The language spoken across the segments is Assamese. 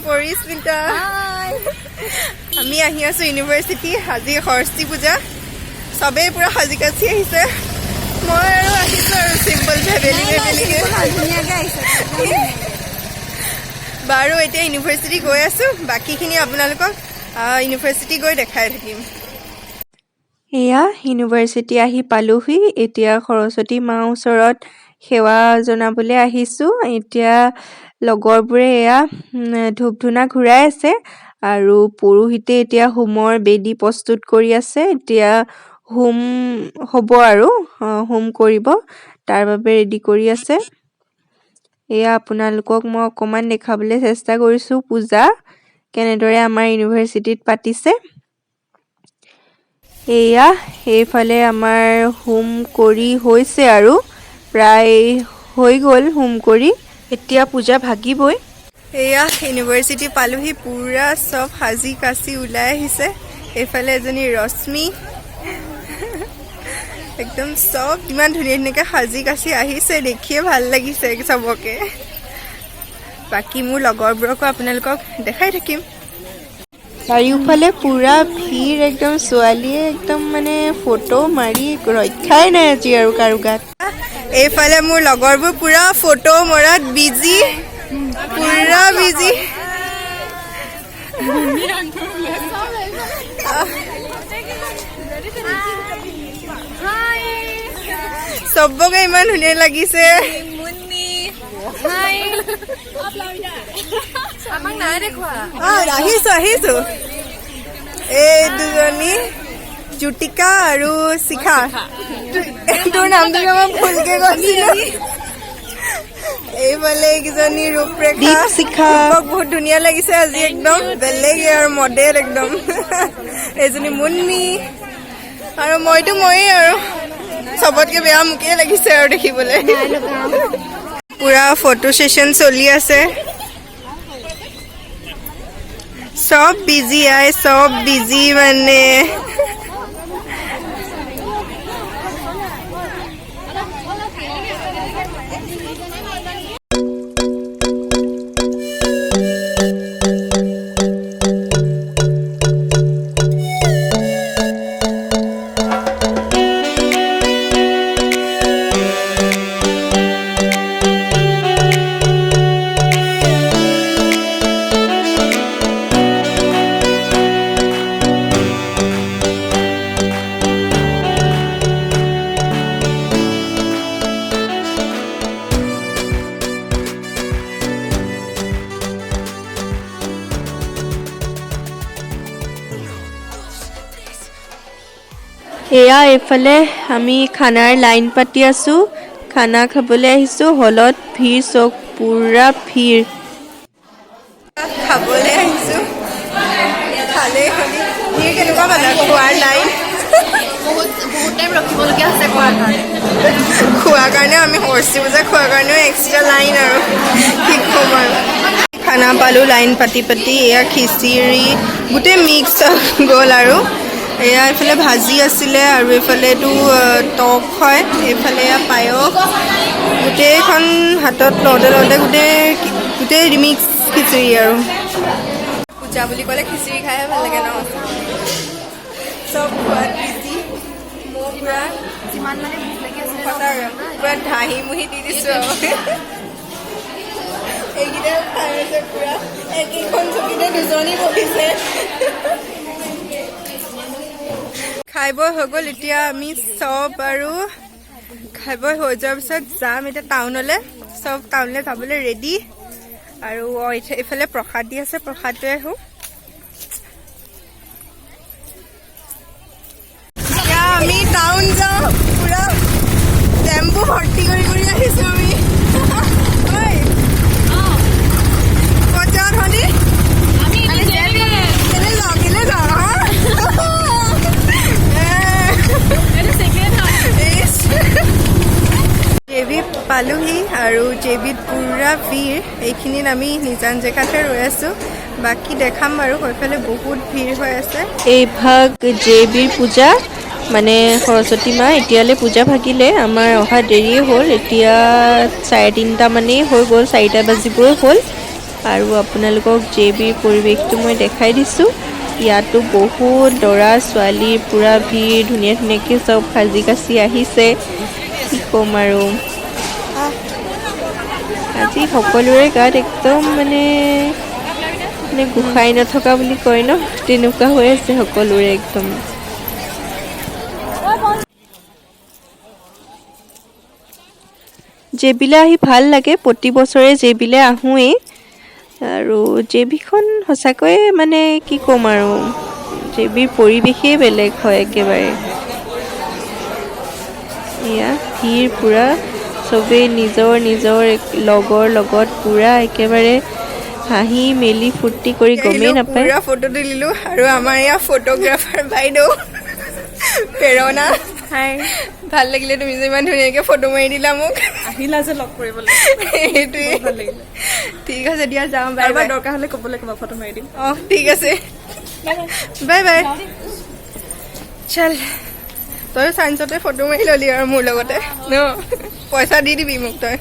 পৰিস্মিতা আমি আহি আছো ইউনিভাৰ্চিটি আজি সৰস্বতী পূজা সবে পুৰা সাজি কাচি আহিছে মই আৰু আহিছো আৰু সিম্পল ভেবেলিকে বাৰু এতিয়া ইউনিভাৰ্চিটি গৈ আছো বাকিখিনি আপোনালোকক ইউনিভাৰ্চিটি গৈ দেখাই থাকিম এয়া ইউনিভাৰ্চিটি আহি পালোহি এতিয়া সৰস্বতী মা ওচৰত সেৱা জনাবলৈ আহিছো এতিয়া লগৰবোৰে এয়া ধূপ ধুনা ঘূৰাই আছে আৰু পুৰোহিতে এতিয়া হোমৰ বেদী প্ৰস্তুত কৰি আছে এতিয়া হোম হ'ব আৰু হোম কৰিব তাৰ বাবে ৰেডি কৰি আছে এয়া আপোনালোকক মই অকমান দেখাবলৈ চেষ্টা কৰিছো পূজা কেনেদৰে আমাৰ ইউনিভাৰ্চিটিত পাতিছে এয়া এইফালে আমাৰ হোম কৰি হৈছে আৰু প্ৰায় হৈ গ'ল হোম কৰি এতিয়া পূজা ভাগিবই এয়া ইউনিভাৰ্চিটি পালোহি পুৰা সব সাজি কাচি ওলাই আহিছে এইফালে এজনী ৰশ্মি একদম সব ইমান ধুনীয়াকৈ সাজি কাচি আহিছে দেখিয়ে ভাল লাগিছে সবকে বাকি মোৰ লগৰবোৰকো আপোনালোকক দেখাই থাকিম চাৰিওফালে পুৰা ভিৰ একদম ছোৱালীয়ে একদম মানে ফটো মাৰি ৰক্ষাই নাই আজি আৰু কাৰো গাত এইফালে মোৰ লগৰবোৰ পুৰা ফটো মৰাত বিজি পুৰা বিজি সবকে ইমান ধুনীয়া লাগিছে আহিছো এই দুজনী জ্যোতিকা আৰু শিখা তোৰ নামটো মই ভুলকে কৈছিলো এইফালে এইকেইজনী ৰূপৰেখা শিখা বহুত ধুনীয়া লাগিছে আজি একদম বেলেগ আৰু মডেল একদম এইজনী মুন্নি আৰু মইয়ে আৰু সবতকে বেয়া মোকে লাগিছে আৰু দেখিবলৈ পুৰা ফটো সেশন চলি আছে সব বিজি মানে এয়া এইফালে আমি খানাৰ লাইন পাতি আছো খানা খাবলৈ আহিছো হলত ভিৰ চক পুৰা ভিৰ খাবলৈ আহিছো খালে খালি ভিৰ কেনেকুৱা মানে খোৱাৰ লাইন বহুত টাইম ৰখিবলগীয়া আছে খোৱাৰ কাৰণে আমি সৰস্বতী পূজা খোৱাৰ কাৰণেও এক্সট্ৰা লাইন আৰু কি ক'ম আৰু খানা পালোঁ লাইন পাতি এয়া খিচিৰি গোটেই মিক্স গ'ল আৰু এয়া এইফালে ভাজি আছিলে আৰু এইফালে এইটো টক হয় এইফালে এয়া পায়স গোটেইখন হাতত লওঁতে গোটেই ৰিমিক্স খিচিৰি আৰু পূজা বুলি ক'লে খিচিৰি খাইহে ভাল লাগে ন চব খোৱাত বিজি মোৰ পুৰা যিমান মানে ভোক লাগি আছে পুৰা ধাহি মুহি দি দিছোঁ আৰু এইকেইটা খাই আছে পুৰা একেইখন চকীতে দুজনী বহিছে খাই বৈ হৈ গ'ল এতিয়া আমি চব আৰু খাই বৈ হৈ যোৱাৰ পিছত যাম এতিয়া টাউনলৈ চব টাউনলৈ যাবলৈ ৰেডি আৰু এইফালে প্ৰসাদ দি আছে প্ৰসাদটোৱে আহোঁ এতিয়া আমি টাউন যাওঁ পুৰা টেম্পু ভৰ্তি কৰি আহিছোঁ আমি ক'ত যাওঁ ধনী কেলে যাওঁ জেবি পালোহি আৰু জেবিত পুৰা ভিৰ এইখিনিত আমি নিজান জেগাতে ৰৈ আছো বাকী দেখাম বাৰু সেইফালে বহুত ভিৰ হৈ আছে এইভাগ জেবিৰ পূজা মানে সৰস্বতী মা এতিয়ালৈ পূজা ভাগিলে আমাৰ অহা দেৰি হ'ল এতিয়া 3:30 মানেই হৈ গ'ল 4টা বাজিবই হ'ল আৰু আপোনালোকক জেবিৰ পৰিৱেশটো মই দেখাই দিছোঁ। ইয়াতো বহুত ল'ৰা ছোৱালী পুৰা ভিৰ, ধুনীয়া ধুনীয়াকৈ চব সাজি কাচি আহিছে। কি ক'ম আৰু আজি সকলোৰে গাত একদম মানে গোসাঁই নথকা বুলি কয় ন, তেনেকুৱা হৈ আছে সকলোৰে একদম। জেবিলে আহি ভাল লাগে, প্ৰতি বছৰে জেবিলে আহোঁৱেই। আৰু জেবিখন সঁচাকৈয়ে মানে কি ক'ম আৰু জেবিৰ পৰিৱেশেই বেলেগ হয় একেবাৰে। এয়া ভিৰ পুৰা, চবেই নিজৰ নিজৰ লগৰ লগত পুৰা একেবাৰে হাঁহি মেলি ফূৰ্তি কৰি গমেই নাপায়। পুৰা ফটো তুলিলোঁ আৰু আমাৰ এয়া ফটোগ্ৰাফাৰ বাইদেউ প্ৰেৰণা, হাই, ভাল লাগিলে তুমি যে ইমান ধুনীয়াকৈ ফটো মাৰি দিলা মোক। আহিলা যে লগ কৰিবলৈ, সেইটোৱে ভাল লাগিলে। ঠিক আছে দিয়া, যাওঁ। Bye bye. দৰকাৰ হ'লে ক'বলৈ ক'বা, ফটো মাৰি দিম। অঁ ঠিক আছে, বাই বাই। চল, তই চায়েন্সতে ফটো মাৰি ল'লি আৰু মোৰ লগতে ন, পইচা দি দিবি মোক তই।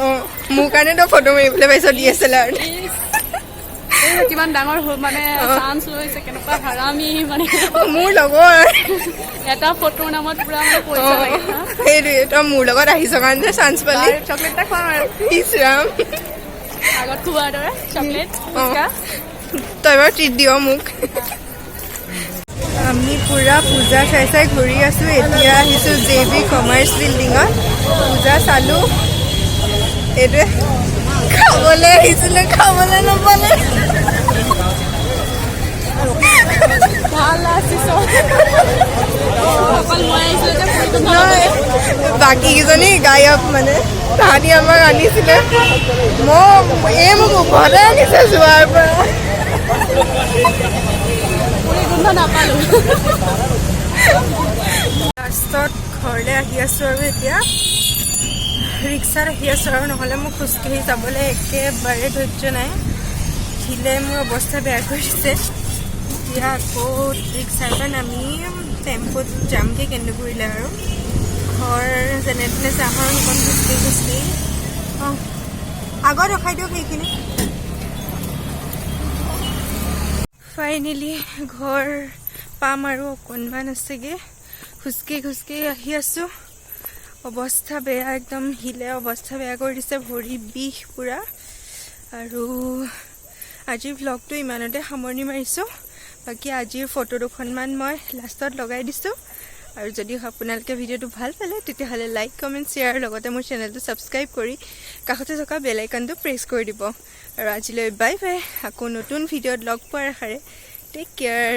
অঁ মোৰ কাৰণে তই ফটো মাৰিবলৈ পাইছ DSLR। কিমান ডাঙৰ মানে চান্স লৈছে, কেনেকুৱা হাৰামি মানে মোৰ লগৰ। এটা ফটোৰ নামত পুৰা মানে পইচা লাগে। সেইটোৱে, তই মোৰ লগত আহিছ কাৰণে যে চান্স পালি। চকলেট এটা খুৱাম আৰু ইছ ৰাম, আগত খোৱাৰ দৰে চকলেট। তই বাৰু ট্ৰিট দিয় মোক। আমি পুৰা পূজা চাই চাই ঘূৰি আছোঁ। এতিয়া আহিছোঁ JB কমাৰ্চ বিল্ডিঙত, পূজা চালোঁ। এইটোৱে খাবলৈ আহিছিলে, খাবলৈ নাপালে। বাকী কেইজনী গায়ক মানে, তাহাঁতি আমাক আনিছিলে, মোক ওপৰতে আনিছে যোৱাৰ পৰা। লাষ্টত ঘৰলৈ আহি আছোঁ আৰু এতিয়া ৰিক্সাত আহি আছোঁ আৰু, নহ'লে মোক খোজকাঢ়ি যাবলৈ একেবাৰে ধৈৰ্য নাই। ঢিলে মোৰ অৱস্থা বেয়া কৰি দিছে। এতিয়া আকৌ ৰিক্সাৰ পৰা নামি টেম্পুত যামগৈ কেন্দুগুৰিলৈ আৰু। ঘৰ যেনে তেনে যাম আৰু সেইখন খোজকাঢ়ি খোজকাঢ়ি। অঁ আগত ৰখাই দিয়ক সেইখিনি। ফাইনেলি ঘৰ পাম আৰু অকণমান আছেগৈ। খোজকাঢ়ি খোজকাঢ়ি আহি আছোঁ, অৱস্থা বেয়া একদম, হিলে অৱস্থা বেয়া কৰি দিছে, ভৰি বিষ পুৰা। আৰু আজিৰ ভ্লগটো ইমানতে সামৰণি মাৰিছোঁ। বাকী আজিৰ ফটো দুখনমান মই লাষ্টত লগাই দিছোঁ। আৰু যদি আপোনালোকে ভিডিঅ'টো ভাল পালে তেতিয়াহ'লে লাইক কমেণ্ট শ্বেয়াৰ, লগতে মোৰ চেনেলটো ছাবস্ক্ৰাইব কৰি কাষতে থকা বেল আইকনটো প্ৰেছ কৰি দিব। আৰু আজিলৈ বাই বাই, আকৌ নতুন ভিডিঅ'ত লগ পোৱাৰ আশাৰে। Take care.